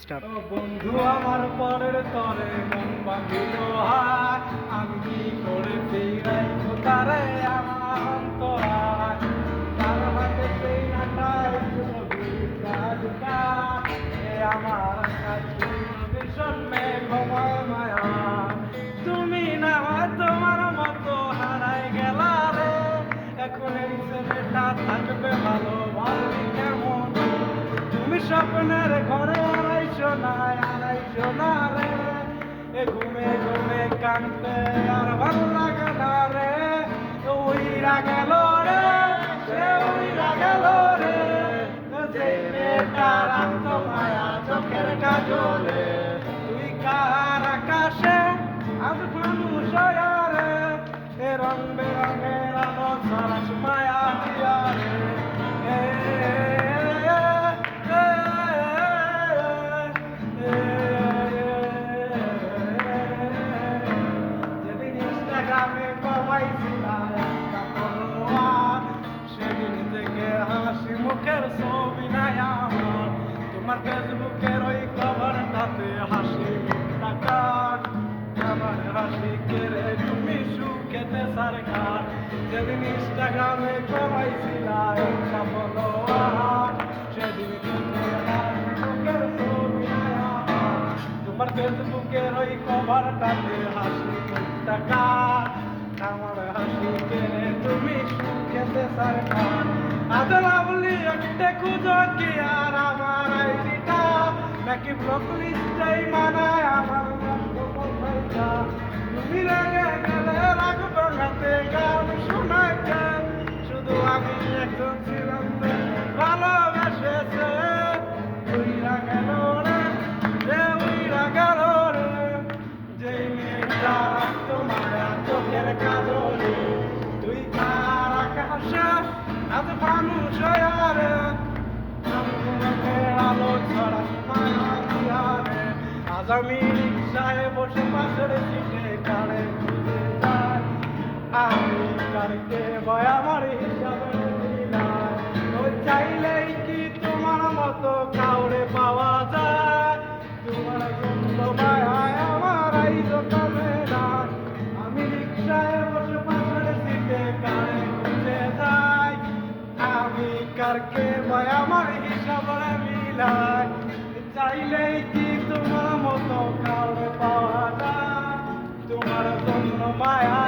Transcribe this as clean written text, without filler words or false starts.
Start. ও বন্ধু আমার পরের তরে মন বাঁধিল হায়, আমি কি করে ফিরাই তারে আমার অন্তরায়, তার হাতে সেই নাটায় কাজটা আমার কাছে ভীষণ মেঘময় মায়া। তুমি না হয় তোমার মতো হারাই গেলা রে, এখন এই ছেলেটা থাকবে ভালো ভাবি কেমন। তুমি স্বপ্নের ঘরে আড়াইশো না রে, এ ঘুমে ঘুমে কানতে আর ভালো লাগে না রে। উইরা গেল রে, সে উইরা গেল রে, যে মেয়েটা রাখতো মায়া চোখের কাজলে। তুই কার আকাশে আজ মানুষ হইয়া রে, এ রং বেরঙের আলো সারাস মায়া দিয়া রে। যেদিন ইনস্টাগ্রামে কমাইছিলাম একটা ফলোয়ার, সেদিন থেকে হাসি মুখের ছবি নাই আমার। তোমার ফেসবুকের ওই কভারটাতে হাসি মুখটা, আমার হাসি কেড়ে তুমি সুখেতে সরকার। যেদিন ইনস্টাগ্রামে কমাইছিলাম একটা ফলোয়ার, সেদিন থেকে হাসি মুখের ছবি নাই আমার। তোমার ফেসবুকের ওই কভারটাতে হাসি মুখটা, আমার হাসি কেড়ে তুমি সুখেতে সরকার। আজ লাভলি একটা খুঁজো কি আর আমার আইডিটা, নাকি ব্লক লিস্টেই মানায় আমার ভাইটা। তুমি রেগে গেলে রাখবো হাতে গান শোনাইতে, শুধু আমি একজন ছিলাম ভালোবেসেছে। উইরা গেল রে, যে উইরা গেল রে, যেই মেয়েটা রাখতো মায়া চোখের কাজলে। তুই কার আকাশে আজ মানুষ হইয়া রে, আলো ছড়া মায়া দিয়া রে। আজ আমি রিক্সায় বসে পাশের সিটে কারে খুঁজে যাই, আমি কারকে ভয় আমার হিসাবে দিলাই। ও চাইলেই কি তোমার মতো কাউরে পাওয়া যায়, তোমার জন্য মায়ায় আমার আইজ কমে না। আমি রিক্সায় বসে পাশের সিটে কারে খুঁজে যাই, আমি কারকে ভয় আমার হিসাবে মিলাই। চাইলেই কি তোমার মতো কাউরে পাওয়া যায়, তোমার জন্য মায়া